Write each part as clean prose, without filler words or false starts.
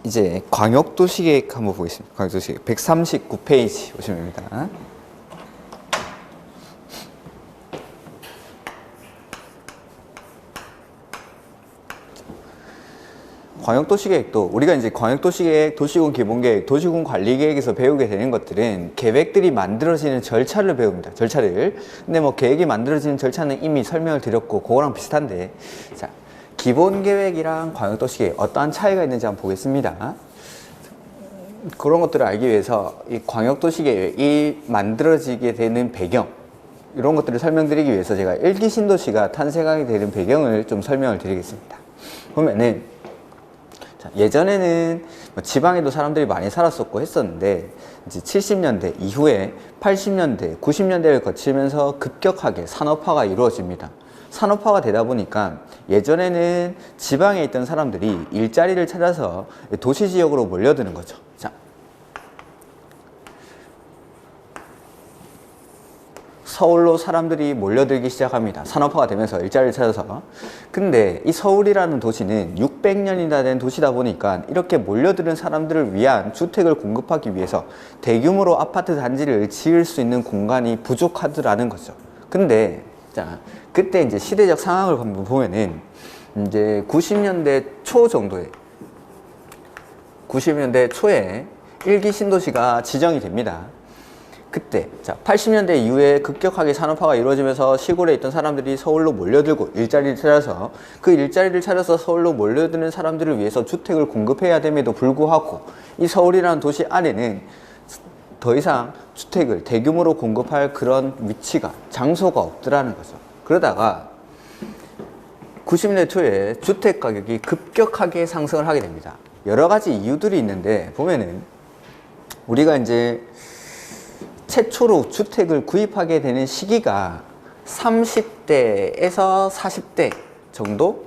이제 광역도시계획 한번 보겠습니다. 광역도시계획 139페이지 보시면 됩니다. 광역도시계획도 우리가 이제 광역도시계획, 도시군 기본계획, 도시군 관리계획에서 배우게 되는 것들은 계획들이 만들어지는 절차를 배웁니다. 절차를. 근데 뭐 계획이 만들어지는 절차는 이미 설명을 드렸고 그거랑 비슷한데, 자, 기본계획이랑 광역도시계획 어떠한 차이가 있는지 한번 보겠습니다. 그런 것들을 알기 위해서 이 광역도시계획이 만들어지게 되는 배경, 이런 것들을 설명드리기 위해서 제가 일기 신도시가 탄생하게 되는 배경을 좀 설명을 드리겠습니다. 보면은 예전에는 지방에도 사람들이 많이 살았었고 했었는데, 이제 70년대 이후에 80년대, 90년대를 거치면서 급격하게 산업화가 이루어집니다. 산업화가 되다 보니까 예전에는 지방에 있던 사람들이 일자리를 찾아서 도시 지역으로 몰려드는 거죠. 자, 서울로 사람들이 몰려들기 시작합니다. 산업화가 되면서 일자리를 찾아서. 근데 이 서울이라는 도시는 600년이나 된 도시다 보니까 이렇게 몰려드는 사람들을 위한 주택을 공급하기 위해서 대규모로 아파트 단지를 지을 수 있는 공간이 부족하더라는 거죠. 근데 자, 그때 이제 시대적 상황을 한번 보면은 이제 90년대 초에 일기 신도시가 지정이 됩니다. 그때, 자, 80년대 이후에 급격하게 산업화가 이루어지면서 시골에 있던 사람들이 서울로 몰려들고 일자리를 찾아서 그 일자리를 찾아서 서울로 몰려드는 사람들을 위해서 주택을 공급해야 됨에도 불구하고 이 서울이라는 도시 안에는 더 이상 주택을 대규모로 공급할 그런 위치가, 장소가 없더라는 거죠. 그러다가 90년대 초에 주택 가격이 급격하게 상승을 하게 됩니다. 여러 가지 이유들이 있는데 보면은 우리가 이제 최초로 주택을 구입하게 되는 시기가 30대에서 40대 정도?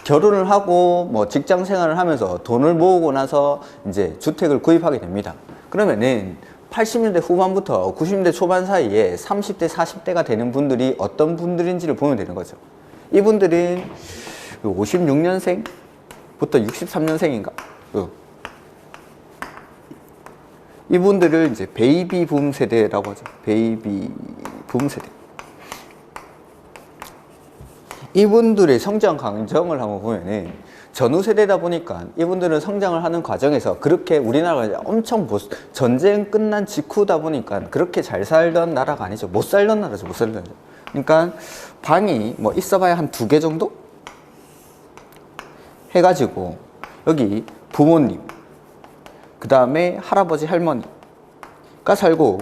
결혼을 하고 뭐 직장 생활을 하면서 돈을 모으고 나서 이제 주택을 구입하게 됩니다. 그러면은 80년대 후반부터 90년대 초반 사이에 30대, 40대가 되는 분들이 어떤 분들인지를 보면 되는 거죠. 이분들은 56년생부터 63년생인가? 이분들을 이제 베이비 붐 세대라고 하죠. 베이비 붐 세대. 이분들의 성장 과정을 한번 보면은 전후 세대다 보니까 이분들은 성장을 하는 과정에서 그렇게 우리나라가 엄청 전쟁 끝난 직후다 보니까 그렇게 잘 살던 나라가 아니죠. 못 살던 나라죠. 못 살던 나라죠. 그러니까 방이 뭐 있어봐야 한 2개 정도? 해가지고 여기 부모님, 그 다음에 할아버지, 할머니가 살고,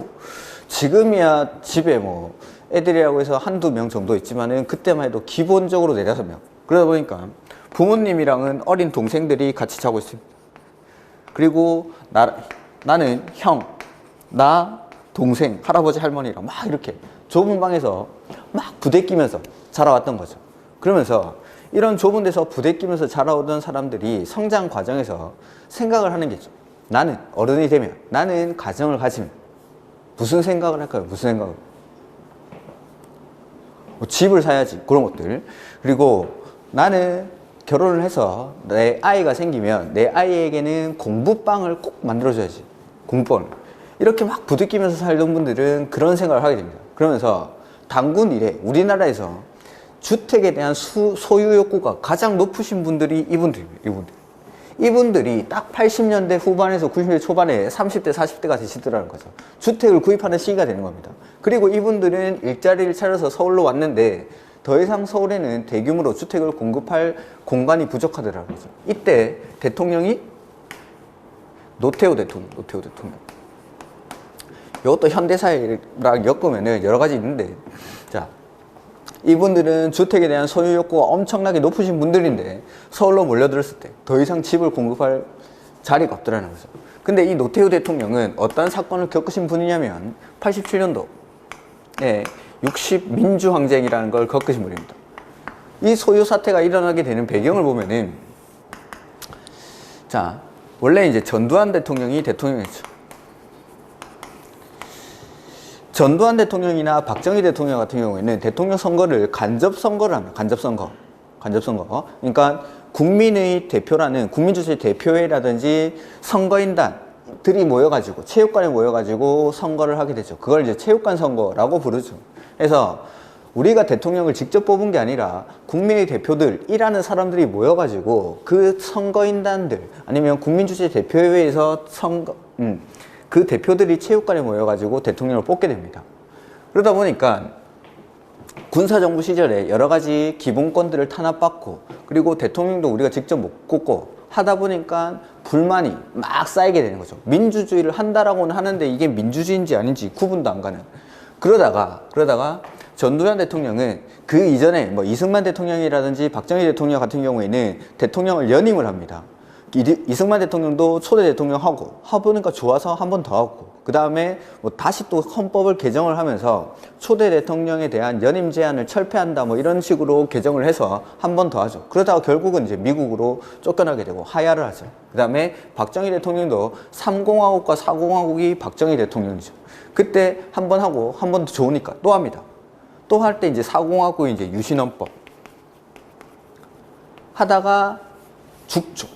지금이야 집에 뭐 애들이라고 해서 한두 명 정도 있지만은 그때만 해도 기본적으로 4-5명. 그러다 보니까 부모님이랑은 어린 동생들이 같이 자고 있습니다. 그리고 나는 형, 나 동생, 할아버지, 할머니랑 막 이렇게 좁은 방에서 막 부대끼면서 자라왔던 거죠. 그러면서 이런 좁은 데서 부대끼면서 자라오던 사람들이 성장 과정에서 생각을 하는 게 있죠. 나는 어른이 되면, 나는 가정을 가지면 무슨 생각을 할까요? 무슨 생각을? 뭐 집을 사야지, 그런 것들. 그리고 나는 결혼을 해서 내 아이가 생기면 내 아이에게는 공부방을 꼭 만들어줘야지. 공부방을. 이렇게 막 부대끼면서 살던 분들은 그런 생각을 하게 됩니다. 그러면서 단군 이래 우리나라에서 주택에 대한 소유 욕구가 가장 높으신 분들이 이분들이 딱 80년대 후반에서 90년대 초반에 30대, 40대가 되시더라는 거죠. 주택을 구입하는 시기가 되는 겁니다. 그리고 이분들은 일자리를 찾아서 서울로 왔는데 더 이상 서울에는 대규모로 주택을 공급할 공간이 부족하더라는 거죠. 이때 대통령이 노태우 대통령. 이것도 현대사회랑 엮으면은 여러 가지 있는데, 자, 이분들은 주택에 대한 소유 욕구가 엄청나게 높으신 분들인데 서울로 몰려들었을 때 더 이상 집을 공급할 자리가 없더라는 거죠. 근데 이 노태우 대통령은 어떤 사건을 겪으신 분이냐면 87년도 60 민주항쟁이라는 걸 겪으신 분입니다. 이 소유 사태가 일어나게 되는 배경을 보면은, 자, 원래 이제 전두환 대통령이 대통령이었죠. 전두환 대통령이나 박정희 대통령 같은 경우에는 대통령 선거를 간접 선거를 합니다. 간접 선거. 그러니까 국민의 대표라는 국민주주의 대표회라든지 선거인단들이 모여가지고 체육관에 모여가지고 선거를 하게 되죠. 그걸 이제 체육관 선거라고 부르죠. 그래서 우리가 대통령을 직접 뽑은 게 아니라 국민의 대표들이라는 사람들이 모여가지고 그 선거인단들 아니면 국민주주의 대표회에서 그 대표들이 체육관에 모여가지고 대통령을 뽑게 됩니다. 그러다 보니까 군사정부 시절에 여러 가지 기본권들을 탄압받고 그리고 대통령도 우리가 직접 못 뽑고 하다 보니까 불만이 막 쌓이게 되는 거죠. 민주주의를 한다라고는 하는데 이게 민주주의인지 아닌지 구분도 안 가는. 그러다가 전두환 대통령은 그 이전에 뭐 이승만 대통령이라든지 박정희 대통령 같은 경우에는 대통령을 연임을 합니다. 이승만 대통령도 초대 대통령 하고 해보니까 좋아서 한 번 더 하고 그 다음에 뭐 다시 또 헌법을 개정을 하면서 초대 대통령에 대한 연임 제한을 철폐한다 뭐 이런 식으로 개정을 해서 한 번 더 하죠. 그러다가 결국은 이제 미국으로 쫓겨나게 되고 하야를 하죠. 그 다음에 박정희 대통령도 3공화국과 4공화국이 박정희 대통령이죠. 그때 한 번 하고 한 번 더 좋으니까 또 합니다. 또 할 때 이제 4공화국이 이제 유신헌법 하다가 죽죠.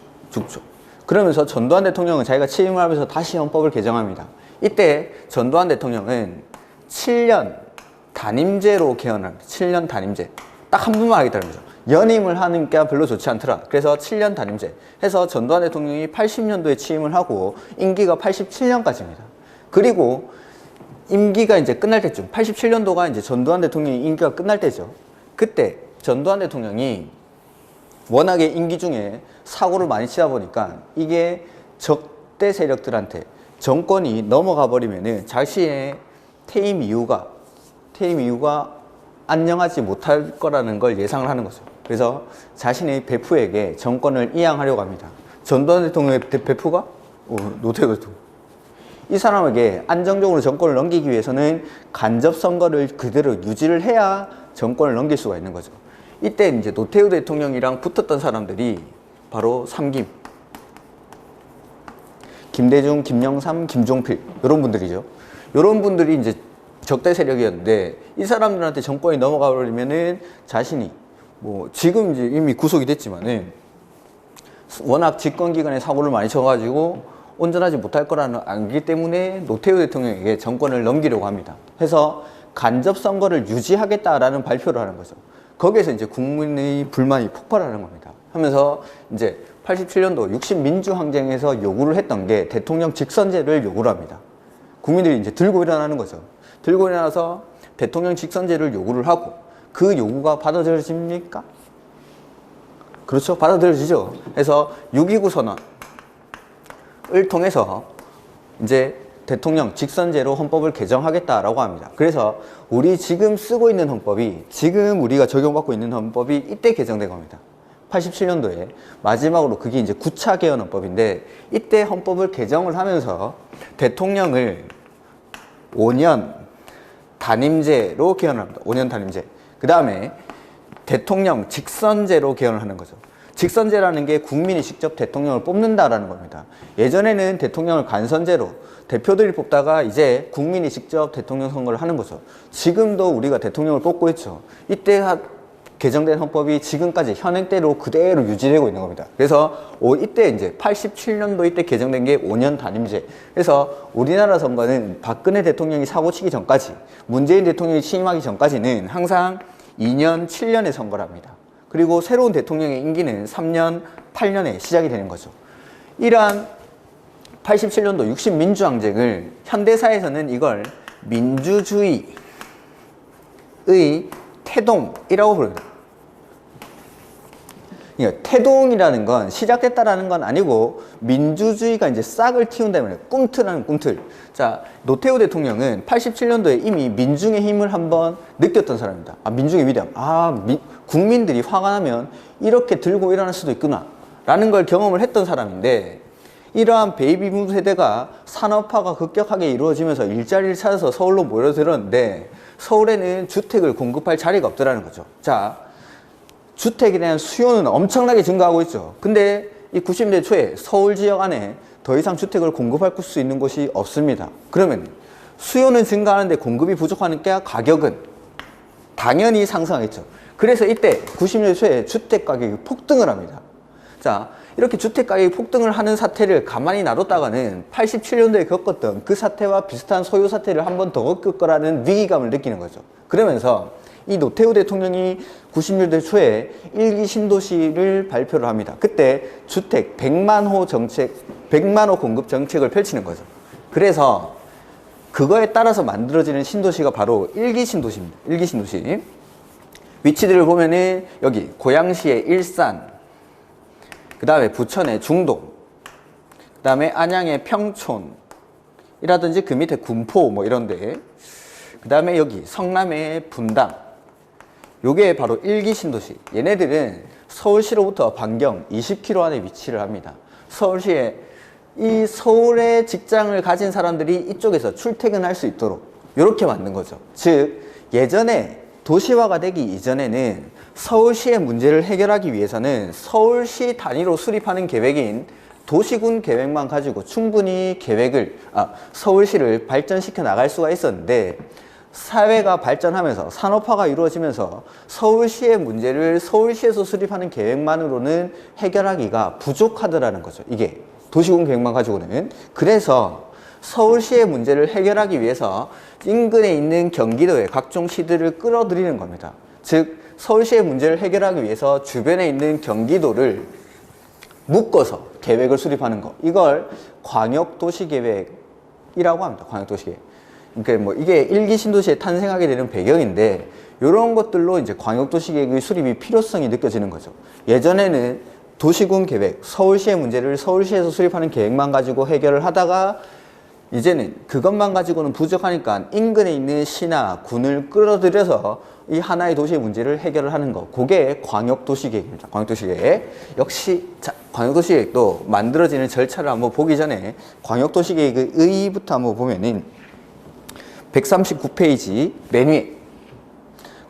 그러면서 전두환 대통령은 자기가 취임을 하면서 다시 헌법을 개정합니다. 이때 전두환 대통령은 7년 단임제로 개헌합니다. 7년 단임제. 딱 한 번만 하겠다는 거죠. 연임을 하는 게 별로 좋지 않더라. 그래서 7년 단임제 해서 전두환 대통령이 80년도에 취임을 하고 임기가 87년까지입니다. 그리고 임기가 이제 끝날 때쯤 87년도가 이제 전두환 대통령의 임기가 끝날 때죠. 그때 전두환 대통령이 워낙에 임기 중에 사고를 많이 치다 보니까 이게 적대 세력들한테 정권이 넘어가 버리면은 자신의 퇴임 이후가 안녕하지 못할 거라는 걸 예상을 하는 거죠. 그래서 자신의 베프에게 정권을 이양하려고 합니다. 전두환 대통령의 베프가 노태우 대통령. 이 사람에게 안정적으로 정권을 넘기기 위해서는 간접 선거를 그대로 유지를 해야 정권을 넘길 수가 있는 거죠. 이때 이제 노태우 대통령이랑 붙었던 사람들이 바로 삼김, 김대중, 김영삼, 김종필 이런 분들이죠. 이런 분들이 이제 적대 세력이었는데 이 사람들한테 정권이 넘어가 버리면은 자신이 뭐 지금 이제 이미 구속이 됐지만은 워낙 집권 기간에 사고를 많이 쳐가지고 온전하지 못할 거라는 알기 때문에 노태우 대통령에게 정권을 넘기려고 합니다. 해서 간접 선거를 유지하겠다라는 발표를 하는 거죠. 거기에서 이제 국민의 불만이 폭발하는 겁니다. 하면서 이제 87년도 60민주항쟁에서 요구를 했던 게 대통령 직선제를 요구를 합니다. 국민들이 이제 들고 일어나는 거죠. 들고 일어나서 대통령 직선제를 요구를 하고 그 요구가 받아들여집니까? 그렇죠. 받아들여지죠. 그래서 6.29 선언을 통해서 이제 대통령 직선제로 헌법을 개정하겠다라고 합니다. 그래서 우리 지금 쓰고 있는 헌법이 지금 우리가 적용받고 있는 헌법이 이때 개정된 겁니다. 87년도에 마지막으로 그게 이제 9차 개헌 헌법인데 이때 헌법을 개정을 하면서 대통령을 5년 단임제로 개헌을 합니다. 5년 단임제. 그 다음에 대통령 직선제로 개헌을 하는 거죠. 직선제라는 게 국민이 직접 대통령을 뽑는다라는 겁니다. 예전에는 대통령을 간선제로 대표들이 뽑다가 이제 국민이 직접 대통령 선거를 하는 거죠. 지금도 우리가 대통령을 뽑고 있죠. 이때 개정된 헌법이 지금까지 현행대로 그대로 유지되고 있는 겁니다. 그래서 이때 이제 87년도 이때 개정된 게 5년 단임제. 그래서 우리나라 선거는 박근혜 대통령이 사고치기 전까지, 문재인 대통령이 취임하기 전까지는 항상 2년, 7년의 선거를 합니다. 그리고 새로운 대통령의 임기는 3년, 8년에 시작이 되는 거죠. 이러한 87년도 60민주항쟁을 현대사에서는 이걸 민주주의의 태동이라고 부릅니다. 그러니까 태동이라는 건 시작됐다라는 건 아니고 민주주의가 이제 싹을 틔운다면 꿈틀하는 꿈틀. 자, 노태우 대통령은 87년도에 이미 민중의 힘을 한번 느꼈던 사람입니다. 민중의 위대함. 국민들이 화가 나면 이렇게 들고 일어날 수도 있구나 라는 걸 경험을 했던 사람인데 이러한 베이비붐 세대가 산업화가 급격하게 이루어지면서 일자리를 찾아서 서울로 모여들었는데 서울에는 주택을 공급할 자리가 없더라는 거죠. 자, 주택에 대한 수요는 엄청나게 증가하고 있죠. 근데 이 90년대 초에 서울 지역 안에 더 이상 주택을 공급할 수 있는 곳이 없습니다. 그러면 수요는 증가하는데 공급이 부족하니까 가격은 당연히 상승하겠죠. 그래서 이때 90년대 초에 주택 가격이 폭등을 합니다. 자, 이렇게 주택 가격이 폭등을 하는 사태를 가만히 놔뒀다가는 87년도에 겪었던 그 사태와 비슷한 소요 사태를 한 번 더 겪을 거라는 위기감을 느끼는 거죠. 그러면서 이 노태우 대통령이 90년대 초에 1기 신도시를 발표를 합니다. 그때 주택 100만 호 정책, 100만 호 공급 정책을 펼치는 거죠. 그래서 그거에 따라서 만들어지는 신도시가 바로 1기 신도시입니다. 1기 신도시. 위치들을 보면은 여기 고양시의 일산, 그 다음에 부천의 중동, 그 다음에 안양의 평촌이라든지 그 밑에 군포 뭐 이런데, 그 다음에 여기 성남의 분당, 요게 바로 1기 신도시. 얘네들은 서울시로부터 반경 20km 안에 위치를 합니다. 서울시에 이 서울에 직장을 가진 사람들이 이쪽에서 출퇴근할 수 있도록 이렇게 만든 거죠. 즉 예전에 도시화가 되기 이전에는 서울시의 문제를 해결하기 위해서는 서울시 단위로 수립하는 계획인 도시군 계획만 가지고 충분히 서울시를 발전시켜 나갈 수가 있었는데, 사회가 발전하면서 산업화가 이루어지면서 서울시의 문제를 서울시에서 수립하는 계획만으로는 해결하기가 부족하더라는 거죠. 이게 도시군 계획만 가지고는. 그래서 서울시의 문제를 해결하기 위해서 인근에 있는 경기도의 각종 시들을 끌어들이는 겁니다. 즉 서울시의 문제를 해결하기 위해서 주변에 있는 경기도를 묶어서 계획을 수립하는 거, 이걸 광역도시계획이라고 합니다. 광역도시계획. 그러니까 뭐 이게 1기 신도시에 탄생하게 되는 배경인데, 이런 것들로 이제 광역도시계획의 수립이 필요성이 느껴지는 거죠. 예전에는 도시군 계획, 서울시의 문제를 서울시에서 수립하는 계획만 가지고 해결을 하다가, 이제는 그것만 가지고는 부족하니까 인근에 있는 시나 군을 끌어들여서 이 하나의 도시의 문제를 해결을 하는 거, 그게 광역도시계획입니다. 광역도시계획. 역시 광역도시계획도 만들어지는 절차를 한번 보기 전에 광역도시계획의 의의부터 한번 보면은 139페이지 맨 위에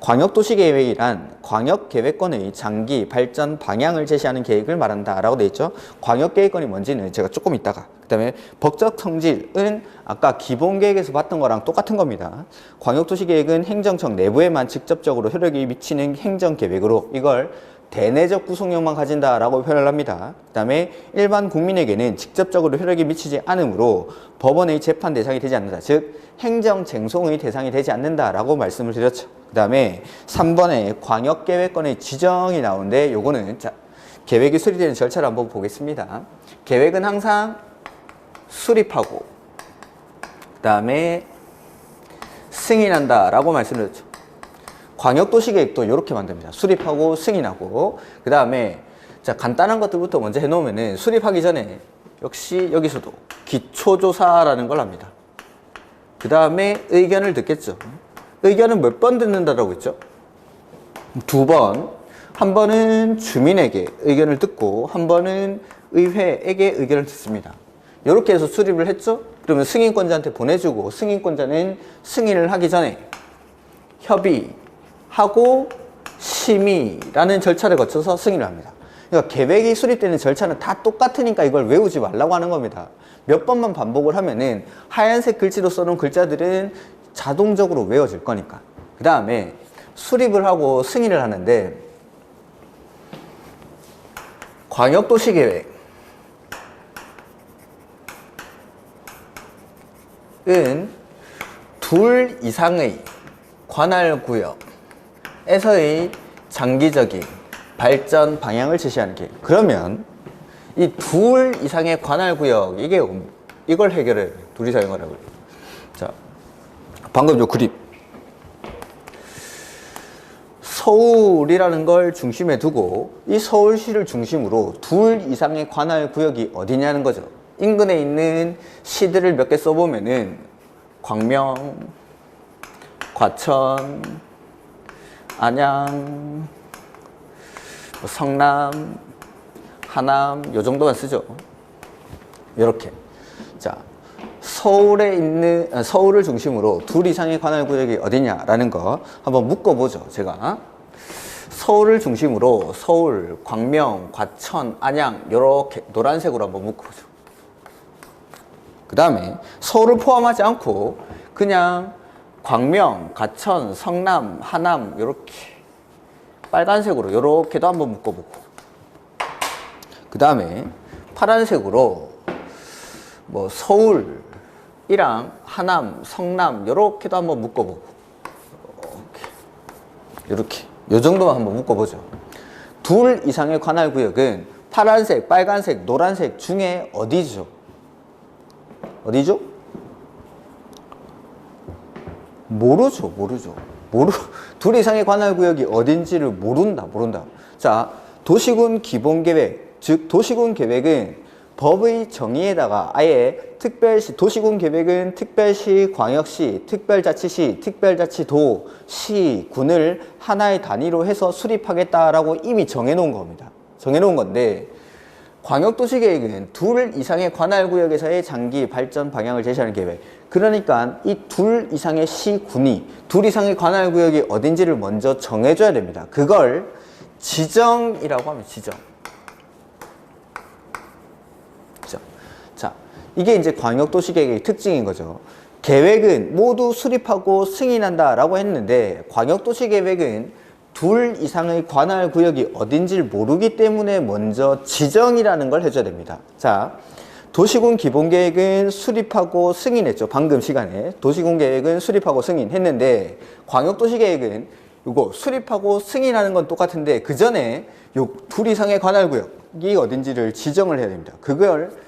광역도시계획이란 광역계획권의 장기 발전 방향을 제시하는 계획을 말한다 라고 되어 있죠. 광역계획권이 뭔지는 제가 조금 이따가, 그 다음에 법적 성질은 아까 기본계획에서 봤던 거랑 똑같은 겁니다. 광역도시계획은 행정청 내부에만 직접적으로 효력이 미치는 행정계획으로 이걸 대내적 구속력만 가진다 라고 표현을 합니다. 그 다음에 일반 국민에게는 직접적으로 효력이 미치지 않으므로 법원의 재판 대상이 되지 않는다. 즉 행정쟁송의 대상이 되지 않는다 라고 말씀을 드렸죠. 그 다음에 3번에 광역계획권의 지정이 나오는데, 요거는 계획이 수립되는 절차를 한번 보겠습니다. 계획은 항상 수립하고 그 다음에 승인한다 라고 말씀드렸죠. 광역도시계획도 이렇게 만듭니다. 수립하고 승인하고, 그 다음에 간단한 것들부터 먼저 해놓으면은, 수립하기 전에 역시 여기서도 기초조사라는 걸 합니다. 그 다음에 의견을 듣겠죠. 의견은 몇 번 듣는다라고 했죠? 2번. 한 번은 주민에게 의견을 듣고 한 번은 의회에게 의견을 듣습니다. 이렇게 해서 수립을 했죠? 그러면 승인권자한테 보내주고, 승인권자는 승인을 하기 전에 협의하고 심의라는 절차를 거쳐서 승인을 합니다. 그러니까 계획이 수립되는 절차는 다 똑같으니까 이걸 외우지 말라고 하는 겁니다. 몇 번만 반복을 하면은 하얀색 글씨로 써놓은 글자들은 자동적으로 외워질 거니까. 그 다음에 수립을 하고 승인을 하는데, 광역도시계획은 둘 이상의 관할구역에서의 장기적인 발전 방향을 제시하는 계획. 그러면 이 둘 이상의 관할구역, 이걸 해결해. 둘 이상의 관할구역. 자, 방금 저 그림. 서울이라는 걸 중심에 두고 이 서울시를 중심으로 둘 이상의 관할구역이 어디냐는 거죠. 인근에 있는 시들을 몇 개 써보면은 광명, 과천, 안양, 성남, 하남, 요 정도만 쓰죠. 이렇게. 자, 서울을 중심으로 둘 이상의 관할구역이 어디냐라는 거 한번 묶어보죠. 제가 서울을 중심으로 서울, 광명, 과천, 안양 이렇게 노란색으로 한번 묶어보죠. 그 다음에 서울을 포함하지 않고 그냥 광명, 과천, 성남, 하남 이렇게 빨간색으로 이렇게도 한번 묶어보고, 그 다음에 파란색으로 뭐 서울이랑 하남, 성남 요렇게도 한번 묶어보고 이렇게 요 정도만 한번 묶어보죠. 둘 이상의 관할 구역은 파란색, 빨간색, 노란색 중에 어디죠? 어디죠? 모르죠. 둘 이상의 관할 구역이 어딘지를 모른다. 자, 도시군 기본계획, 즉 도시군 계획은 법의 정의에다가 아예 특별시, 도시군 계획은 특별시, 광역시, 특별자치시, 특별자치도, 시, 군을 하나의 단위로 해서 수립하겠다라고 이미 정해놓은 겁니다. 정해놓은 건데, 광역도시계획은 둘 이상의 관할구역에서의 장기 발전 방향을 제시하는 계획. 그러니까 이 둘 이상의 시, 군이 둘 이상의 관할구역이 어딘지를 먼저 정해줘야 됩니다. 그걸 지정이라고 하면 지정. 자, 이게 이제 광역도시계획의 특징인 거죠. 계획은 모두 수립하고 승인한다 라고 했는데, 광역도시계획은 둘 이상의 관할 구역이 어딘지를 모르기 때문에 먼저 지정이라는 걸 해줘야 됩니다. 자, 도시군 기본계획은 수립하고 승인했죠. 방금 시간에 도시군 계획은 수립하고 승인했는데, 광역도시계획은 이거 수립하고 승인하는 건 똑같은데 그 전에 요 둘 이상의 관할 구역이 어딘지를 지정을 해야 됩니다. 그걸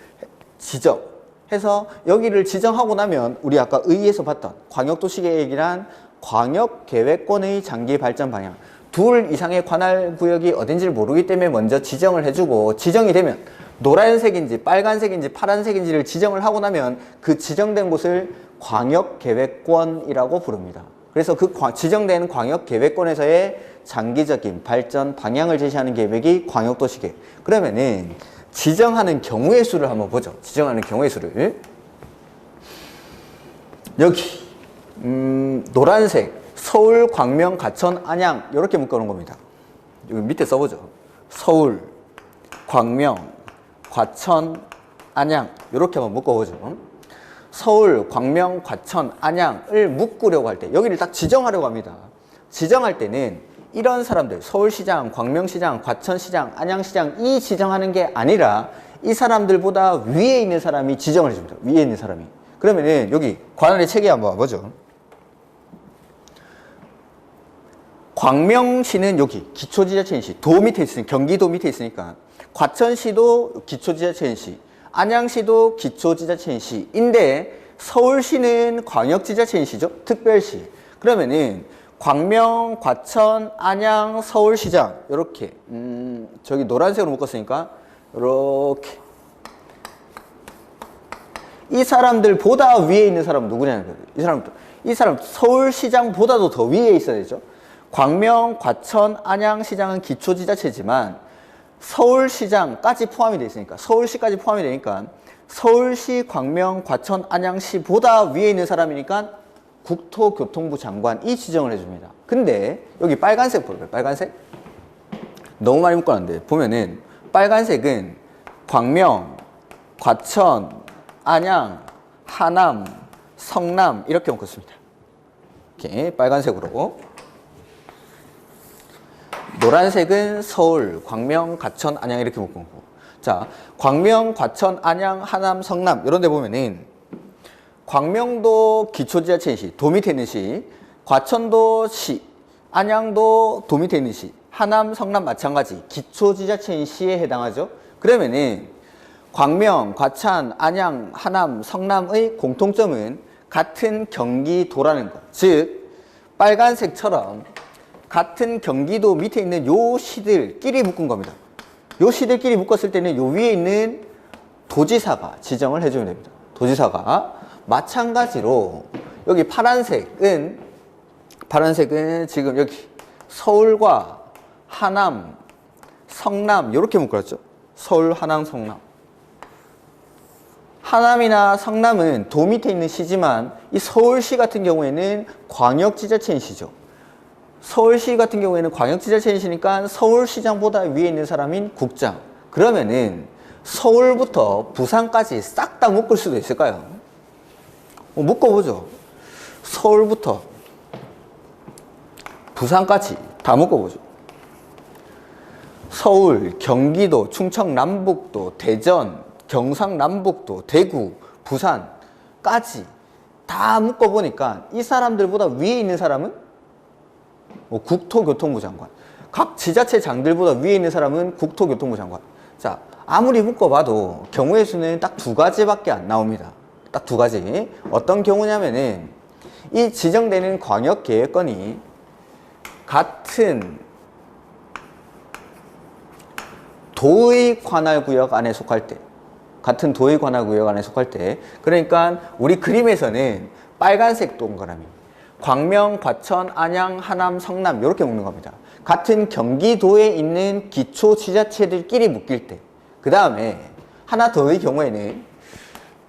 지정해서 여기를 지정하고 나면 우리 아까 의의에서 봤던 광역도시계획이란 광역계획권의 장기 발전 방향, 둘 이상의 관할 구역이 어딘지를 모르기 때문에 먼저 지정을 해주고, 지정이 되면 노란색인지 빨간색인지 파란색인지를 지정을 하고 나면 그 지정된 곳을 광역계획권이라고 부릅니다. 그래서 그 지정된 광역계획권에서의 장기적인 발전 방향을 제시하는 계획이 광역도시계획. 그러면은 지정하는 경우의 수를 한번 보죠. 지정하는 경우의 수를. 여기 노란색 서울, 광명, 과천, 안양 이렇게 묶어놓은 겁니다. 여기 밑에 써보죠. 서울, 광명, 과천, 안양 이렇게 한번 묶어보죠. 서울, 광명, 과천, 안양을 묶으려고 할 때 여기를 딱 지정하려고 합니다. 지정할 때는 이런 사람들, 서울시장, 광명시장, 과천시장, 안양시장 이 지정하는 게 아니라 이 사람들보다 위에 있는 사람이 지정을 해줍니다. 위에 있는 사람이. 그러면은 여기 관할의 체계 한번 봐보죠. 광명시는 여기 기초지자체인시, 도 밑에 있으니까, 경기도 밑에 있으니까 과천시도 기초지자체인시, 안양시도 기초지자체인시인데 서울시는 광역지자체인시죠. 특별시. 그러면은 광명, 과천, 안양, 서울시장 이렇게 저기 노란색으로 묶었으니까 이렇게 이 사람들보다 위에 있는 사람은 누구냐는 거예요. 이 사람 서울시장보다도 더 위에 있어야 되죠. 광명, 과천, 안양시장은 기초지자체지만 서울시장까지 포함이 되어 있으니까, 서울시까지 포함이 되니까 서울시, 광명, 과천, 안양시보다 위에 있는 사람이니까 국토교통부 장관이 지정을 해줍니다. 근데 여기 빨간색 볼까요? 빨간색? 너무 많이 묶어놨는데 보면은 빨간색은 광명, 과천, 안양, 하남, 성남 이렇게 묶었습니다. 이렇게 빨간색으로. 노란색은 서울, 광명, 과천, 안양 이렇게 묶은 거고. 자, 광명, 과천, 안양, 하남, 성남 이런 데 보면은 광명도 기초지자체인 시, 도 밑에 있는 시, 과천도 시, 안양도 도 밑에 있는 시, 하남, 성남 마찬가지 기초지자체인 시에 해당하죠. 그러면은 광명, 과천, 안양, 하남, 성남의 공통점은 같은 경기도라는 것. 즉 빨간색처럼 같은 경기도 밑에 있는 요 시들끼리 묶은 겁니다. 요 시들끼리 묶었을 때는 요 위에 있는 도지사가 지정을 해주면 됩니다. 도지사가. 마찬가지로 여기 파란색은 지금 여기 서울과 하남, 성남 이렇게 묶었죠. 서울, 하남, 성남. 하남이나 성남은 도 밑에 있는 시지만 이 서울시 같은 경우에는 광역지자체인 시죠. 서울시 같은 경우에는 광역지자체인 시니까 서울시장보다 위에 있는 사람인 국장. 그러면은 서울부터 부산까지 싹 다 묶을 수도 있을까요? 묶어보죠. 서울부터 부산까지 다 묶어보죠. 서울, 경기도, 충청 남북도, 대전, 경상 남북도, 대구, 부산까지 다 묶어보니까 이 사람들보다 위에 있는 사람은 뭐 국토교통부 장관, 각 지자체장들보다 위에 있는 사람은 국토교통부 장관. 자, 아무리 묶어봐도 경우의 수는 딱 두 가지밖에 안 나옵니다. 딱 두 가지. 어떤 경우냐면은 이 지정되는 광역계획권이 같은 도의 관할구역 안에 속할 때, 같은 도의 관할구역 안에 속할 때, 그러니까 우리 그림에서는 빨간색 동그라미, 광명, 과천, 안양, 하남, 성남 이렇게 묶는 겁니다. 같은 경기도에 있는 기초지자체들끼리 묶일 때, 그 다음에 하나 더의 경우에는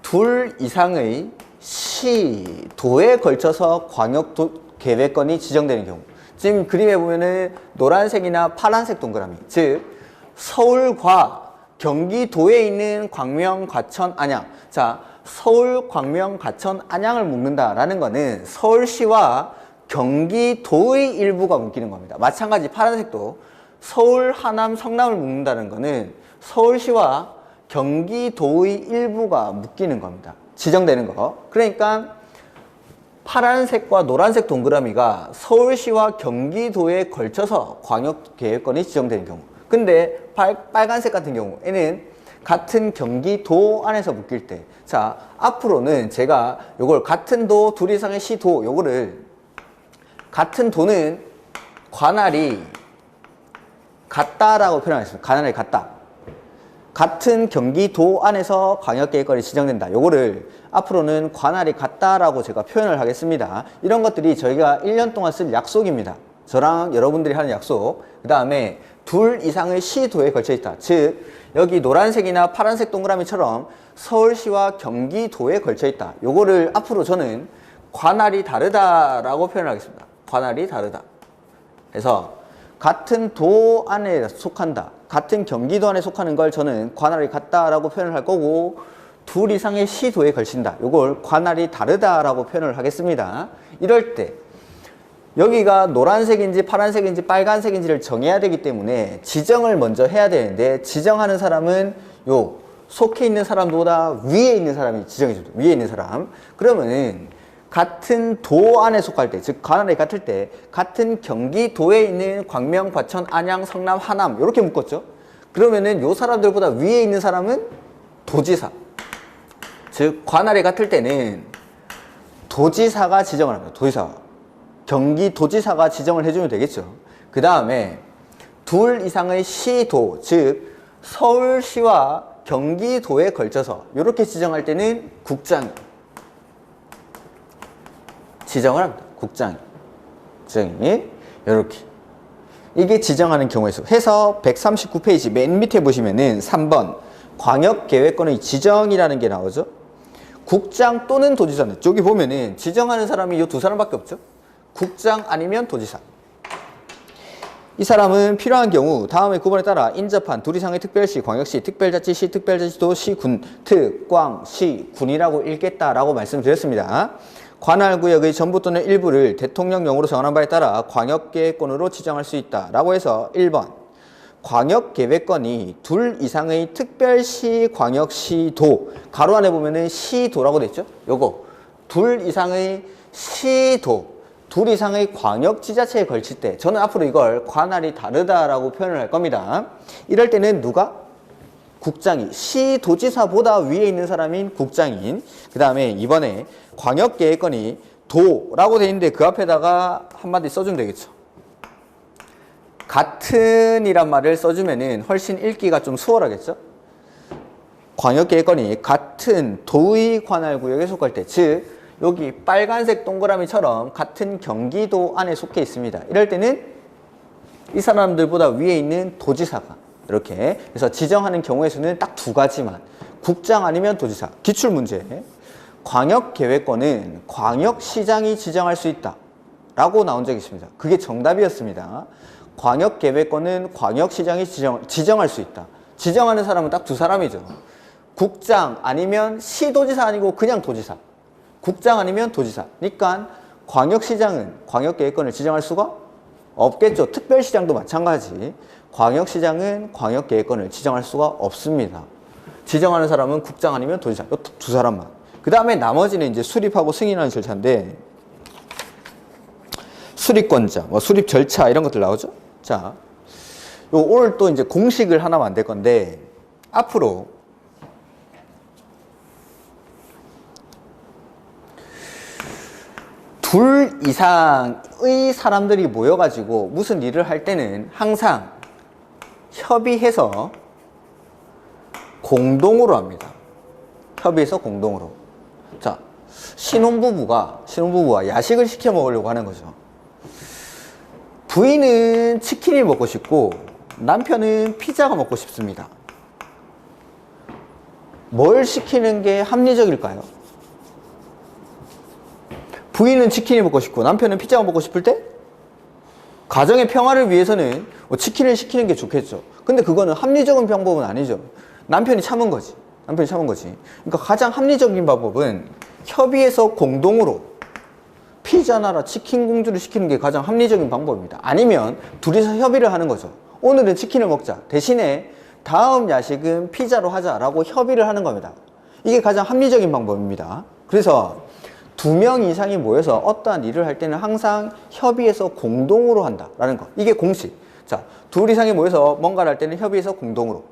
둘 이상의 시, 도에 걸쳐서 광역계획권이 지정되는 경우, 지금 그림에 보면은 노란색이나 파란색 동그라미, 즉 서울과 경기도에 있는 광명, 과천, 안양. 자, 서울, 광명, 과천, 안양을 묶는다라는 거는 서울시와 경기도의 일부가 묶이는 겁니다. 마찬가지 파란색도 서울, 하남, 성남을 묶는다는 거는 서울시와 경기도의 일부가 묶이는 겁니다. 지정되는 거. 그러니까 파란색과 노란색 동그라미가 서울시와 경기도에 걸쳐서 광역계획권이 지정되는 경우. 근데 빨간색 같은 경우에는 같은 경기도 안에서 묶일 때, 자, 앞으로는 제가 요걸 같은 도, 둘 이상의 시도, 요거를 같은 도는 관할이 같다라고 표현하겠습니다. 관할이 같다. 같은 경기도 안에서 광역계획권이 지정된다. 요거를 앞으로는 관할이 같다라고 제가 표현을 하겠습니다. 이런 것들이 저희가 1년 동안 쓸 약속입니다. 저랑 여러분들이 하는 약속. 그 다음에 둘 이상의 시도에 걸쳐 있다. 즉 여기 노란색이나 파란색 동그라미처럼 서울시와 경기도에 걸쳐 있다. 요거를 앞으로 저는 관할이 다르다라고 표현하겠습니다. 관할이 다르다. 그래서 같은 도 안에 속한다. 같은 경기도 안에 속하는 걸 저는 관할이 같다라고 표현을 할 거고, 둘 이상의 시도에 걸친다. 요걸 관할이 다르다라고 표현을 하겠습니다. 이럴 때 여기가 노란색인지 파란색인지 빨간색인지를 정해야 되기 때문에 지정을 먼저 해야 되는데, 지정하는 사람은 요 속해 있는 사람보다 위에 있는 사람이 지정해줍니다. 위에 있는 사람. 그러면은 같은 도 안에 속할 때, 즉 관할이 같을 때 같은 경기도에 있는 광명, 과천, 안양, 성남, 하남 이렇게 묶었죠. 그러면은 요 사람들보다 위에 있는 사람은 도지사. 즉 관할이 같을 때는 도지사가 지정을 합니다. 도지사가. 경기도지사가 지정을 해주면 되겠죠. 그 다음에 둘 이상의 시도, 즉 서울시와 경기도에 걸쳐서 이렇게 지정할 때는 국장이 지정을 합니다. 국장이 이렇게 이게 지정하는 경우의 수. 해서 139페이지 맨 밑에 보시면은 3번 광역계획권의 지정이라는 게 나오죠. 국장 또는 도지사는 저기 보면은 지정하는 사람이 이 두 사람밖에 없죠. 국장 아니면 도지사. 이 사람은 필요한 경우 다음의 구번에 따라 인접한 둘 이상의 특별시, 광역시, 특별자치시, 특별자치도, 시군, 특, 광, 시, 군이라고 읽겠다라고 말씀드렸습니다. 관할구역의 전부 또는 일부를 대통령령으로 정한 바에 따라 광역계획권으로 지정할 수 있다라고 해서 1번 광역계획권이 둘 이상의 특별시, 광역시도, 가로 안에 보면은 시도라고 돼 있죠. 요거 둘 이상의 시도, 둘 이상의 광역지자체에 걸칠 때 저는 앞으로 이걸 관할이 다르다라고 표현을 할 겁니다. 이럴 때는 누가? 국장이, 시도지사보다 위에 있는 사람인 국장인. 그 다음에 이번에 광역계획권이 도라고 돼 있는데 그 앞에다가 한마디 써주면 되겠죠. 같은 이란 말을 써주면은 훨씬 읽기가 좀 수월하겠죠. 광역계획권이 같은 도의 관할구역에 속할 때, 즉 여기 빨간색 동그라미처럼 같은 경기도 안에 속해 있습니다. 이럴 때는 이 사람들보다 위에 있는 도지사가 이렇게, 그래서 지정하는 경우의 수는 딱 두 가지만, 국장 아니면 도지사. 기출문제, 광역계획권은 광역시장이 지정할 수 있다 라고 나온 적이 있습니다. 그게 정답이었습니다. 광역계획권은 광역시장이 지정할 수 있다. 지정하는 사람은 딱 두 사람이죠. 국장 아니면 시도지사 아니고 그냥 도지사. 국장 아니면 도지사. 그러니까 광역시장은 광역계획권을 지정할 수가 없겠죠. 특별시장도 마찬가지. 광역시장은 광역계획권을 지정할 수가 없습니다. 지정하는 사람은 국장 아니면 도지사. 이 두 사람만. 그 다음에 나머지는 이제 수립하고 승인하는 절차인데, 수립권자, 뭐 수립 절차 이런 것들 나오죠. 자, 오늘 또 이제 공식을 하나 만들 건데, 앞으로 둘 이상의 사람들이 모여가지고 무슨 일을 할 때는 항상 협의해서 공동으로 합니다. 협의해서 공동으로. 자, 신혼부부가 야식을 시켜 먹으려고 하는 거죠. 부인은 치킨이 먹고 싶고 남편은 피자가 먹고 싶습니다. 뭘 시키는 게 합리적일까요? 부인은 치킨이 먹고 싶고 남편은 피자가 먹고 싶을 때 가정의 평화를 위해서는 치킨을 시키는 게 좋겠죠. 근데 그거는 합리적인 방법은 아니죠. 남편이 참은 거지. 그러니까 가장 합리적인 방법은 협의해서 공동으로 피자나라 치킨 공주를 시키는 게 가장 합리적인 방법입니다. 아니면 둘이서 협의를 하는 거죠. 오늘은 치킨을 먹자. 대신에 다음 야식은 피자로 하자라고 협의를 하는 겁니다. 이게 가장 합리적인 방법입니다. 그래서 2명 이상이 모여서 어떠한 일을 할 때는 항상 협의해서 공동으로 한다라는 거. 이게 공식. 자, 2 이상이 모여서 뭔가를 할 때는 협의해서 공동으로.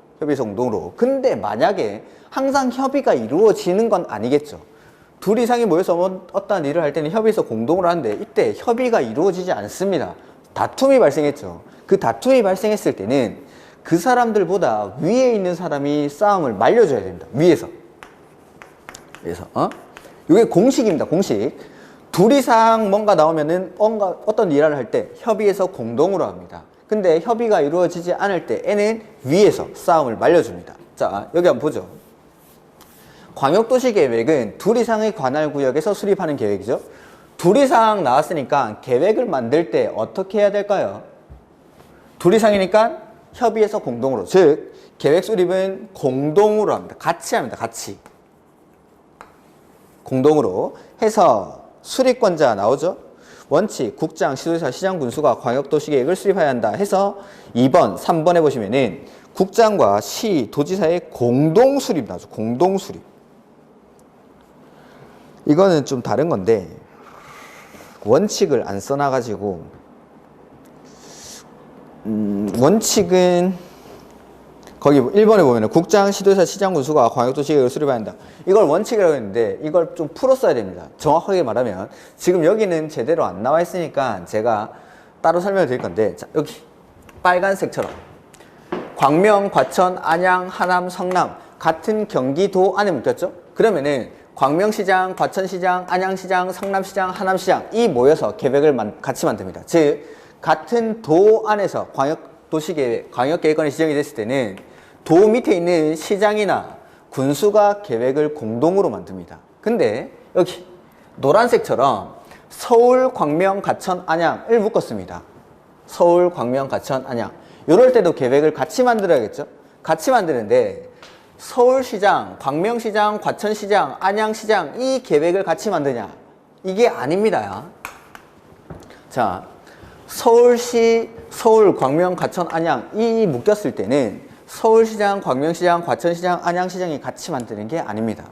근데 만약에 항상 협의가 이루어지는 건 아니겠죠. 2 이상이 모여서 어떠한 일을 할 때는 협의해서 공동으로 하는데 이때 협의가 이루어지지 않습니다. 다툼이 발생했죠. 그 다툼이 발생했을 때는 그 사람들보다 위에 있는 사람이 싸움을 말려줘야 됩니다. 위에서. 이게 공식입니다. 공식. 2 이상 뭔가 나오면은 어떤 일을 할 때 협의해서 공동으로 합니다. 근데 협의가 이루어지지 않을 때에는 위에서 싸움을 말려줍니다. 자, 여기 한번 보죠. 광역도시계획은 2 이상의 관할구역에서 수립하는 계획이죠. 2 이상 나왔으니까 계획을 만들 때 어떻게 해야 될까요? 2 이상이니까 협의해서 공동으로. 즉, 계획 수립은 공동으로 합니다. 같이 합니다. 같이. 공동으로 해서 수립권자 나오죠? 원칙, 국장, 시도지사, 시장, 군수가 광역도시계획을 수립해야 한다 해서 2번, 3번에 보시면은 국장과 시, 도지사의 공동수립 나오죠. 공동수립. 이거는 좀 다른 건데 원칙을 안 써놔가지고 원칙은 거기 1번에 보면은 국장, 시도지사, 시장, 군수가 광역도시계획을 수립해야 한다. 이걸 원칙이라고 했는데 이걸 좀 풀었어야 됩니다. 정확하게 말하면 지금 여기는 제대로 안 나와 있으니까 제가 따로 설명을 드릴 건데, 자, 여기 빨간색처럼 광명, 과천, 안양, 하남, 성남 같은 경기도 안에 묶였죠? 그러면은 광명시장, 과천시장, 안양시장, 성남시장, 하남시장 이 모여서 계획을 같이 만듭니다. 즉 같은 도 안에서 광역도시계획, 광역계획권이 지정이 됐을 때는 도 밑에 있는 시장이나 군수가 계획을 공동으로 만듭니다. 근데 여기 노란색처럼 서울, 광명, 과천, 안양을 묶었습니다. 서울, 광명, 과천, 안양. 이럴 때도 계획을 같이 만들어야겠죠? 같이 만드는데 서울시장, 광명시장, 과천시장, 안양시장 이 계획을 같이 만드냐? 이게 아닙니다. 자, 서울시, 서울, 광명, 과천, 안양 이 묶였을 때는 서울시장, 광명시장, 과천시장, 안양시장이 같이 만드는 게 아닙니다.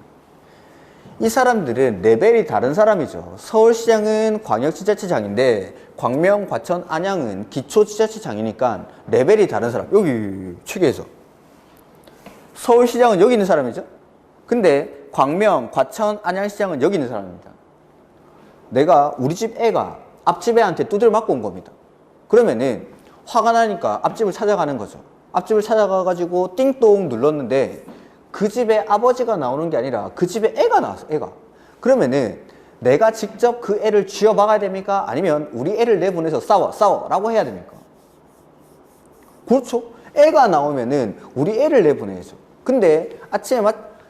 이 사람들은 레벨이 다른 사람이죠. 서울시장은 광역지자체장인데 광명, 과천, 안양은 기초지자체장이니까 레벨이 다른 사람. 여기 책에서 서울시장은 여기 있는 사람이죠. 근데 광명, 과천, 안양시장은 여기 있는 사람입니다. 내가 우리 집 애가 앞집 애한테 두들 맞고 온 겁니다. 그러면은 화가 나니까 앞집을 찾아가는 거죠. 앞집을 찾아가가지고 띵동 눌렀는데 그 집에 아버지가 나오는 게 아니라 그 집에 애가 나왔어. 애가. 그러면은 내가 직접 그 애를 쥐어박아야 됩니까? 아니면 우리 애를 내보내서 싸워 라고 해야 됩니까? 그렇죠. 애가 나오면은 우리 애를 내보내야죠. 근데 아침에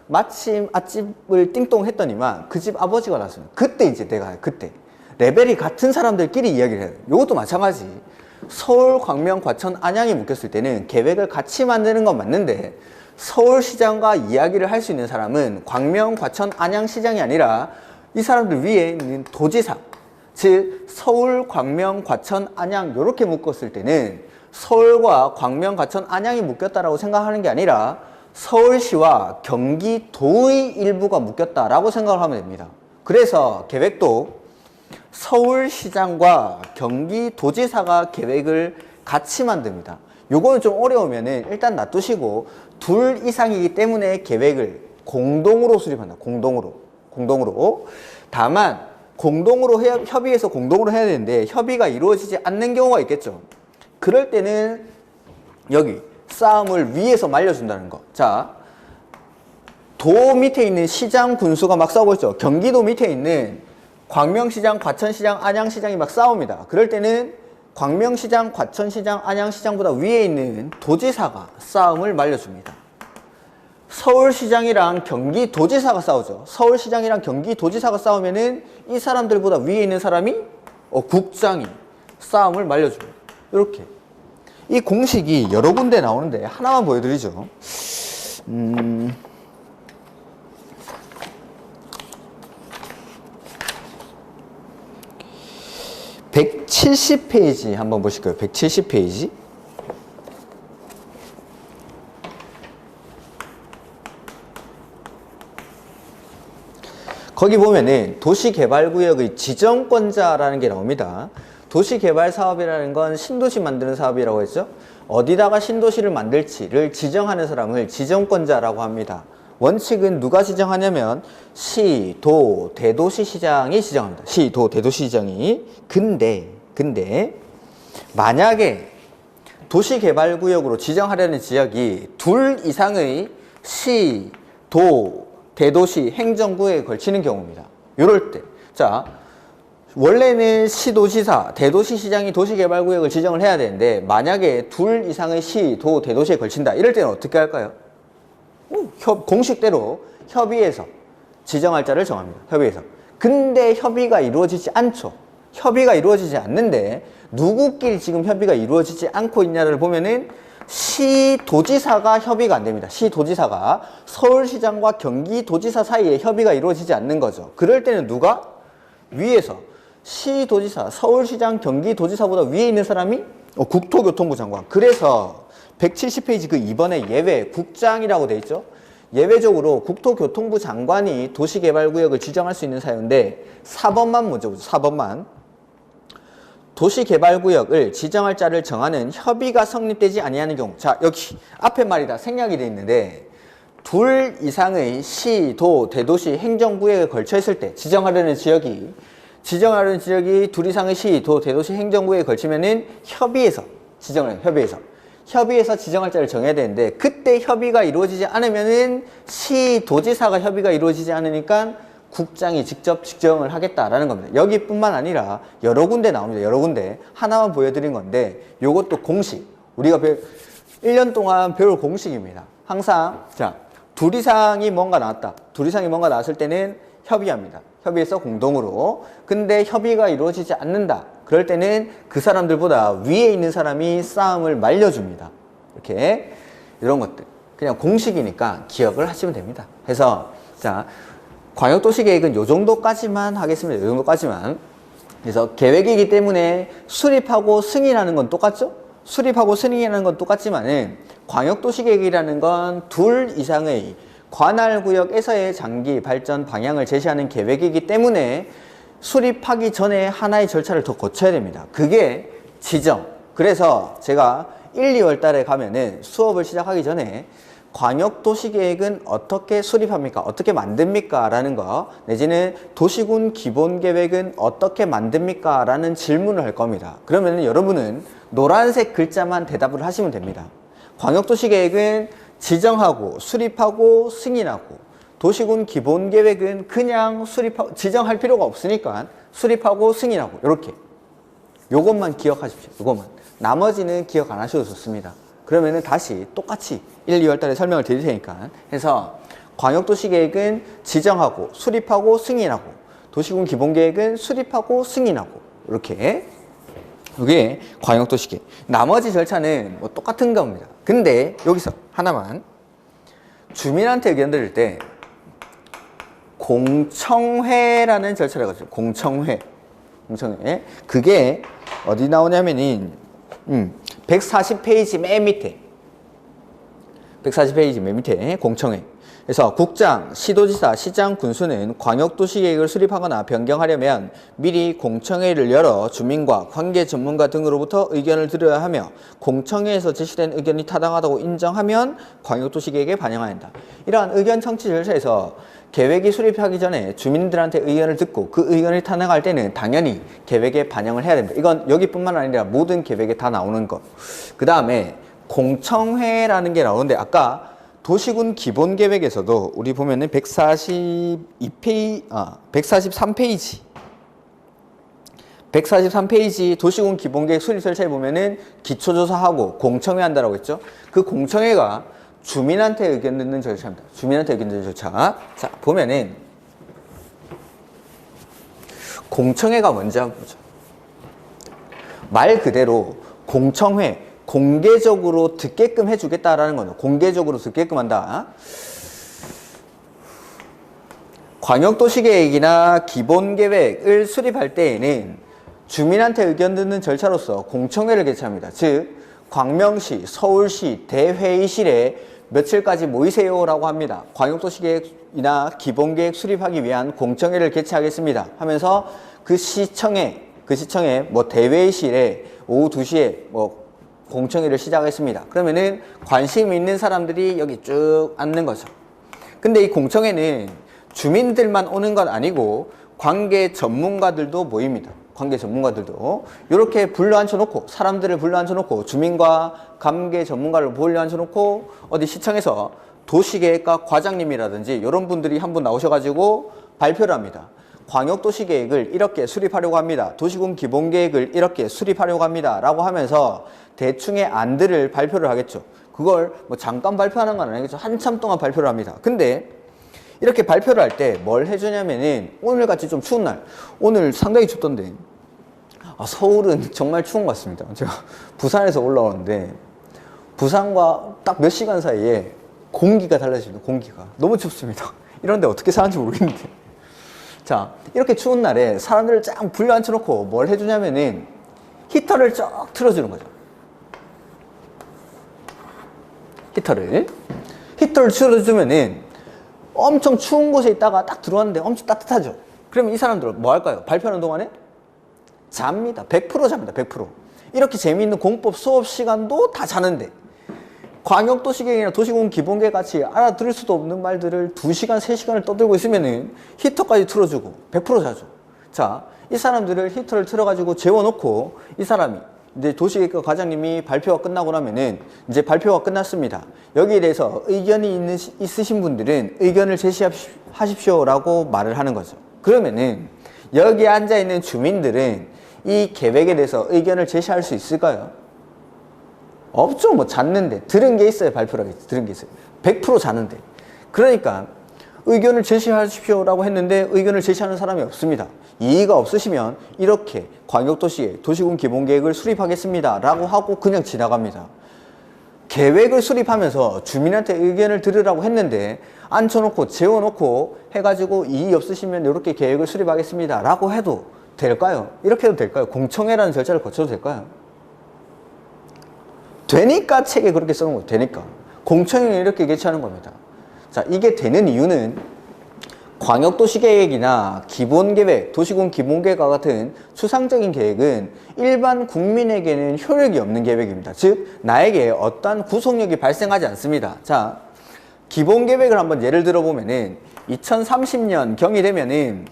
마침 앞집을 띵동 했더니만 그 집 아버지가 나왔어요. 그때 이제 내가 그때 레벨이 같은 사람들끼리 이야기를 해요. 이것도 마찬가지. 서울, 광명, 과천, 안양이 묶였을 때는 계획을 같이 만드는 건 맞는데 서울시장과 이야기를 할 수 있는 사람은 광명, 과천, 안양시장이 아니라 이 사람들 위에 있는 도지사, 즉 서울, 광명, 과천, 안양 이렇게 묶었을 때는 서울과 광명, 과천, 안양이 묶였다라고 생각하는 게 아니라 서울시와 경기도의 일부가 묶였다라고 생각을 하면 됩니다. 그래서 계획도 서울시장과 경기도지사가 계획을 같이 만듭니다. 요거는 좀 어려우면은 일단 놔두시고 둘 이상이기 때문에 계획을 공동으로 수립한다. 공동으로. 다만 공동으로 협의해서 공동으로 해야 되는데 협의가 이루어지지 않는 경우가 있겠죠. 그럴 때는 여기 싸움을 위에서 말려준다는 거. 자, 도 밑에 있는 시장 군수가 막 싸우고 있죠. 경기도 밑에 있는 광명시장, 과천시장, 안양시장이 막 싸웁니다. 그럴 때는 광명시장, 과천시장, 안양시장보다 위에 있는 도지사가 싸움을 말려줍니다. 서울시장이랑 경기도지사가 싸우죠. 서울시장이랑 경기도지사가 싸우면은 이 사람들보다 위에 있는 사람이 국장이 싸움을 말려줍니다. 이렇게. 이 공식이 여러 군데 나오는데 하나만 보여드리죠. 170페이지 한번 보실까요? 170페이지. 거기 보면은 도시개발구역의 지정권자라는 게 나옵니다. 도시개발사업이라는 건 신도시 만드는 사업이라고 했죠. 어디다가 신도시를 만들지를 지정하는 사람을 지정권자라고 합니다. 원칙은 누가 지정하냐면 시, 도, 대도시시장이 지정합니다. 시, 도, 대도시시장이. 근데 만약에 도시개발구역으로 지정하려는 지역이 둘 이상의 시, 도, 대도시 행정구역에 걸치는 경우입니다. 이럴 때, 자, 원래는 시도지사, 대도시시장이 도시개발구역을 지정을 해야 되는데 만약에 둘 이상의 시, 도, 대도시에 걸친다. 이럴 때는 어떻게 할까요? 공식대로 협의해서 지정할 자를 정합니다. 협의해서. 근데 협의가 이루어지지 않죠. 협의가 이루어지지 않는데 누구끼리 지금 협의가 이루어지지 않고 있냐를 보면은 시도지사가 협의가 안 됩니다. 시도지사가 서울시장과 경기도지사 사이에 협의가 이루어지지 않는 거죠. 그럴 때는 누가? 위에서 시도지사, 서울시장, 경기도지사보다 위에 있는 사람이 국토교통부 장관. 그래서 170페이지 그 2번에 예외 국장이라고 돼 있죠. 예외적으로 국토교통부 장관이 도시개발구역을 지정할 수 있는 사유인데 4번만 먼저 보죠. 4번만. 도시개발구역을 지정할 자를 정하는 협의가 성립되지 아니하는 경우. 자, 여기 앞에 말이 다 생략이 돼 있는데 둘 이상의 시, 도, 대도시 행정구역에 걸쳐 있을 때 지정하려는 지역이 둘 이상의 시, 도, 대도시 행정구역에 걸치면은 협의해서 지정을 해요. 협의해서 지정할 자를 정해야 되는데 그때 협의가 이루어지지 않으면은 시도지사가 협의가 이루어지지 않으니까 국장이 직접 지정을 하겠다라는 겁니다. 여기뿐만 아니라 여러 군데 나옵니다. 여러 군데. 하나만 보여드린 건데 요것도 공식. 우리가 1년 동안 배울 공식입니다. 항상 자, 둘 이상이 뭔가 나왔다. 둘 이상이 뭔가 나왔을 때는 협의합니다. 협의해서 공동으로. 근데 협의가 이루어지지 않는다. 그럴 때는 그 사람들보다 위에 있는 사람이 싸움을 말려줍니다. 이렇게 이런 것들. 그냥 공식이니까 기억을 하시면 됩니다. 해서 자, 광역도시계획은 요 정도까지만 하겠습니다. 요 정도까지만. 그래서 계획이기 때문에 수립하고 승인하는 건 똑같죠? 수립하고 승인하는 건 똑같지만은 광역도시계획이라는 건 둘 이상의 관할구역에서의 장기 발전 방향을 제시하는 계획이기 때문에 수립하기 전에 하나의 절차를 더 거쳐야 됩니다. 그게 지정. 그래서 제가 1, 2월 달에 가면은 수업을 시작하기 전에 광역도시계획은 어떻게 수립합니까? 어떻게 만듭니까? 라는 거, 내지는 도시군 기본계획은 어떻게 만듭니까? 라는 질문을 할 겁니다. 그러면 여러분은 노란색 글자만 대답을 하시면 됩니다. 광역도시계획은 지정하고 수립하고 승인하고, 도시군 기본계획은 그냥 지정할 필요가 없으니까 수립하고 승인하고, 이렇게. 요것만 기억하십시오. 요것만. 나머지는 기억 안 하셔도 좋습니다. 그러면은 다시 똑같이 1, 2월 달에 설명을 드릴 테니까. 해서 광역도시계획은 지정하고 수립하고 승인하고, 도시군 기본계획은 수립하고 승인하고, 이렇게. 이게 광역도시계획. 나머지 절차는 뭐 똑같은 겁니다. 근데 여기서 하나만, 주민한테 의견 드릴 때 공청회라는 절차를 가지고, 공청회. 공청회. 그게 어디 나오냐면은 140페이지 맨 밑에 140페이지 맨 밑에 공청회. 그래서 국장, 시도지사, 시장, 군수는 광역도시계획을 수립하거나 변경하려면 미리 공청회를 열어 주민과 관계 전문가 등으로부터 의견을 들어야 하며 공청회에서 제시된 의견이 타당하다고 인정하면 광역도시계획에 반영해야 한다. 이러한 의견 청취 절차에서 계획이 수립하기 전에 주민들한테 의견을 듣고 그 의견이 타당할 때는 당연히 계획에 반영을 해야 됩니다. 이건 여기뿐만 아니라 모든 계획에 다 나오는 거. 그 다음에 공청회라는 게 나오는데 아까 도시군 기본계획에서도 우리 보면은 143페이지 도시군 기본계획 수립 절차에 보면은 기초조사하고 공청회 한다라고 했죠. 그 공청회가 주민한테 의견 듣는 절차입니다. 주민한테 의견 듣는 절차. 자, 보면은 공청회가 뭔지 한번 보죠. 말 그대로 공청회, 공개적으로 듣게끔 해주겠다라는 거죠. 공개적으로 듣게끔 한다. 광역도시계획이나 기본계획을 수립할 때에는 주민한테 의견 듣는 절차로서 공청회를 개최합니다. 즉 광명시, 서울시, 대회의실에 며칠까지 모이세요라고 합니다. 광역도시계획이나 기본계획 수립하기 위한 공청회를 개최하겠습니다 하면서 그 시청에 뭐 대회의실에 오후 2시에 뭐 공청회를 시작했습니다. 그러면은 관심 있는 사람들이 여기 쭉 앉는 거죠. 근데 이 공청회는 주민들만 오는 건 아니고 관계 전문가들도 모입니다. 관계 전문가들도 이렇게 불러 앉혀놓고 사람들을 불러 앉혀놓고 주민과 관계 전문가를 불러 앉혀놓고 어디 시청에서 도시계획과 과장님이라든지 이런 분들이 한 분 나오셔가지고 발표를 합니다. 광역도시계획을 이렇게 수립하려고 합니다. 도시군 기본계획을 이렇게 수립하려고 합니다. 라고 하면서 대충의 안들을 발표를 하겠죠. 그걸 뭐 잠깐 발표하는 건 아니겠죠. 한참 동안 발표를 합니다. 근데 이렇게 발표를 할 때 뭘 해주냐면은 오늘같이 좀 추운 날, 오늘 상당히 춥던데 서울은 정말 추운 것 같습니다. 제가 부산에서 올라오는데 부산과 딱 몇 시간 사이에 공기가 달라집니다. 공기가 너무 춥습니다. 이런데 어떻게 사는지 모르겠는데 자, 이렇게 추운 날에 사람들을 쫙 불러 앉혀놓고 뭘 해주냐면은 히터를 쫙 틀어주는 거죠. 히터를 틀어주면은 엄청 추운 곳에 있다가 딱 들어왔는데 엄청 따뜻하죠. 그러면 이 사람들은 뭐 할까요? 발표하는 동안에 잡니다. 100% 잡니다. 100%. 이렇게 재미있는 공법 수업 시간도 다 자는데 광역도시계획이나 도시군 기본계획 같이 알아들을 수도 없는 말들을 2시간, 3시간을 떠들고 있으면은 히터까지 틀어주고 100% 자죠. 자, 이 사람들을 히터를 틀어가지고 재워놓고 이 사람이 이제 도시계획과 과장님이 발표가 끝나고 나면은 이제 발표가 끝났습니다. 여기에 대해서 의견이 있으신 분들은 의견을 제시하십시오라고 말을 하는 거죠. 그러면은 여기 앉아있는 주민들은 이 계획에 대해서 의견을 제시할 수 있을까요? 없죠. 뭐 잤는데 들은 게 있어요. 발표를 하겠지. 들은 게 있어요. 100% 자는데. 그러니까 의견을 제시하십시오라고 했는데 의견을 제시하는 사람이 없습니다. 이의가 없으시면 이렇게 광역도시계획, 도시군 기본계획을 수립하겠습니다 라고 하고 그냥 지나갑니다. 계획을 수립하면서 주민한테 의견을 들으라고 했는데 앉혀놓고 재워놓고 해가지고 이의 없으시면 이렇게 계획을 수립하겠습니다 라고 해도 될까요? 이렇게 해도 될까요? 공청회라는 절차를 거쳐도 될까요? 되니까 책에 그렇게 써놓은 거예요. 되니까. 공청회는 이렇게 개최하는 겁니다. 자, 이게 되는 이유는 광역도시계획이나 기본계획, 도시군 기본계획과 같은 추상적인 계획은 일반 국민에게는 효력이 없는 계획입니다. 즉, 나에게 어떠한 구속력이 발생하지 않습니다. 자, 기본계획을 한번 예를 들어보면은 2030년 경이 되면은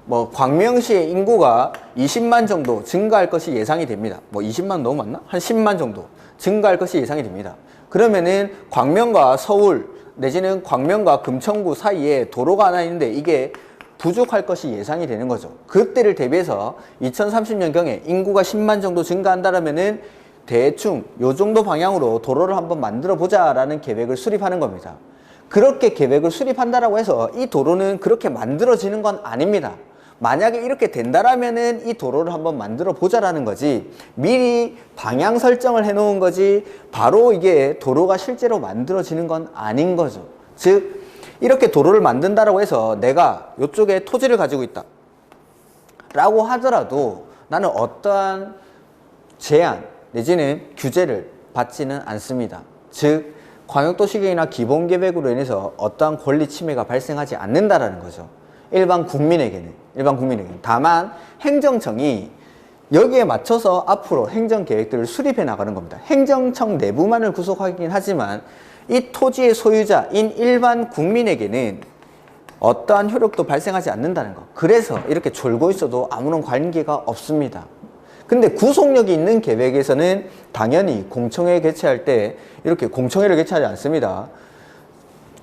뭐 광명시의 인구가 20만 정도 증가할 것이 예상이 됩니다. 뭐 20만 너무 많나? 한 10만 정도 증가할 것이 예상이 됩니다. 그러면은 광명과 서울 내지는 광명과 금천구 사이에 도로가 하나 있는데 이게 부족할 것이 예상이 되는 거죠. 그때를 대비해서 2030년경에 인구가 10만 정도 증가한다면은 대충 요 정도 방향으로 도로를 한번 만들어 보자라는 계획을 수립하는 겁니다. 그렇게 계획을 수립한다라고 해서 이 도로는 그렇게 만들어지는 건 아닙니다. 만약에 이렇게 된다라면은 이 도로를 한번 만들어 보자라는 거지 미리 방향 설정을 해 놓은 거지 바로 이게 도로가 실제로 만들어지는 건 아닌 거죠. 즉 이렇게 도로를 만든다라고 해서 내가 이쪽에 토지를 가지고 있다. 라고 하더라도 나는 어떠한 제한 내지는 규제를 받지는 않습니다. 즉 광역도시계획이나 기본계획으로 인해서 어떠한 권리 침해가 발생하지 않는다라는 거죠. 일반 국민에게는. 다만 행정청이 여기에 맞춰서 앞으로 행정계획들을 수립해 나가는 겁니다. 행정청 내부만을 구속하긴 하지만 이 토지의 소유자인 일반 국민에게는 어떠한 효력도 발생하지 않는다는 거. 그래서 이렇게 졸고 있어도 아무런 관계가 없습니다. 근데 구속력이 있는 계획에서는 당연히 공청회 개최할 때 이렇게 공청회를 개최하지 않습니다.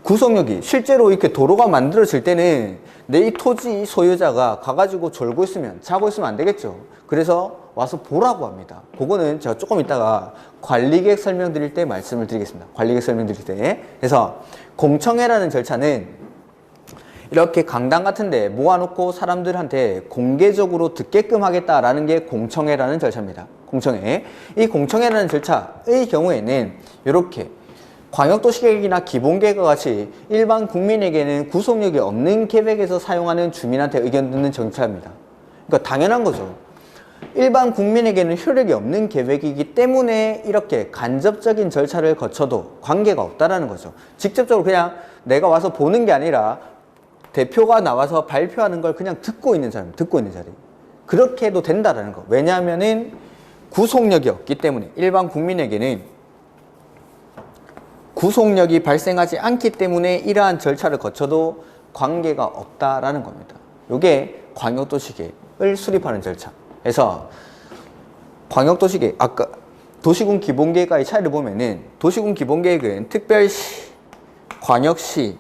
구속력이 실제로 이렇게 도로가 만들어질 때는 내 이 토지 소유자가 가가지고 졸고 있으면 자고 있으면 안 되겠죠. 그래서 와서 보라고 합니다. 그거는 제가 조금 이따가 관리계획 설명드릴 때 말씀을 드리겠습니다. 관리계획 설명드릴 때. 그래서 공청회라는 절차는 이렇게 강당 같은 데 모아놓고 사람들한테 공개적으로 듣게끔 하겠다라는 게 공청회라는 절차입니다. 공청회. 이 공청회라는 절차의 경우에는 이렇게 광역도시계획이나 기본계획과 같이 일반 국민에게는 구속력이 없는 계획에서 사용하는 주민한테 의견 듣는 절차입니다. 그러니까 당연한 거죠. 일반 국민에게는 효력이 없는 계획이기 때문에 이렇게 간접적인 절차를 거쳐도 관계가 없다라는 거죠. 직접적으로 그냥 내가 와서 보는 게 아니라 대표가 나와서 발표하는 걸 그냥 듣고 있는 사람, 듣고 있는 자리. 그렇게 해도 된다라는 거. 왜냐하면은 구속력이 없기 때문에 일반 국민에게는 구속력이 발생하지 않기 때문에 이러한 절차를 거쳐도 관계가 없다라는 겁니다. 이게 광역도시계획을 수립하는 절차. 그래서 광역도시계획, 아까 도시군 기본계획과의 차이를 보면은 도시군 기본계획은 특별시, 광역시,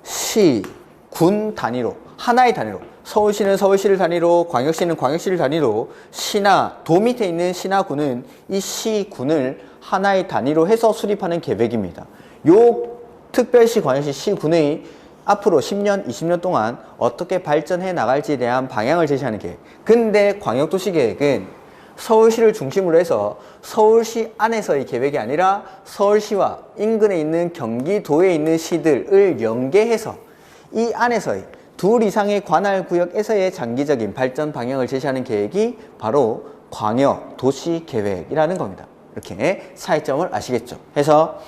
시, 군 단위로 하나의 단위로 서울시는 서울시를 단위로 광역시는 광역시를 단위로 시나 도 밑에 있는 시나 군은 이 시, 군을 하나의 단위로 해서 수립하는 계획입니다. 요 특별시, 광역시, 시, 군의 앞으로 10년, 20년 동안 어떻게 발전해 나갈지에 대한 방향을 제시하는 계획. 근데 광역도시계획은 서울시를 중심으로 해서 서울시 안에서의 계획이 아니라 서울시와 인근에 있는 경기도에 있는 시들을 연계해서 이 안에서의 둘 이상의 관할구역에서의 장기적인 발전 방향을 제시하는 계획이 바로 광역도시계획이라는 겁니다. 이렇게 차이점을 아시겠죠? 그래서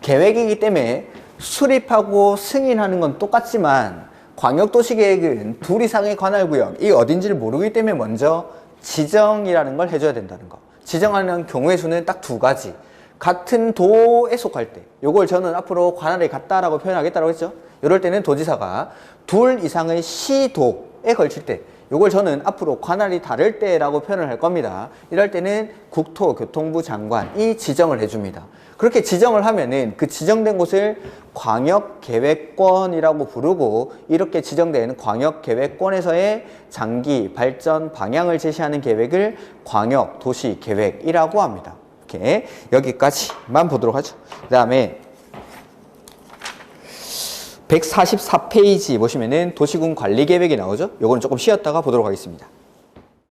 계획이기 때문에 수립하고 승인하는 건 똑같지만 광역도시계획은 둘 이상의 관할구역이 어딘지를 모르기 때문에 먼저 지정이라는 걸 해줘야 된다는 거. 지정하는 경우의 수는 딱 두 가지. 같은 도에 속할 때, 요걸 저는 앞으로 관할에 같다라고 표현하겠다고 했죠. 이럴 때는 도지사가 둘 이상의 시도에 걸칠 때, 요걸 저는 앞으로 관할이 다를 때라고 표현을 할 겁니다. 이럴 때는 국토교통부 장관이 지정을 해줍니다. 그렇게 지정을 하면은 그 지정된 곳을 광역계획권이라고 부르고, 이렇게 지정된 광역계획권에서의 장기 발전 방향을 제시하는 계획을 광역도시계획이라고 합니다. 이렇게 여기까지만 보도록 하죠. 그 다음에 144페이지 보시면은 도시군 관리계획이 나오죠. 요거는 조금 쉬었다가 보도록 하겠습니다.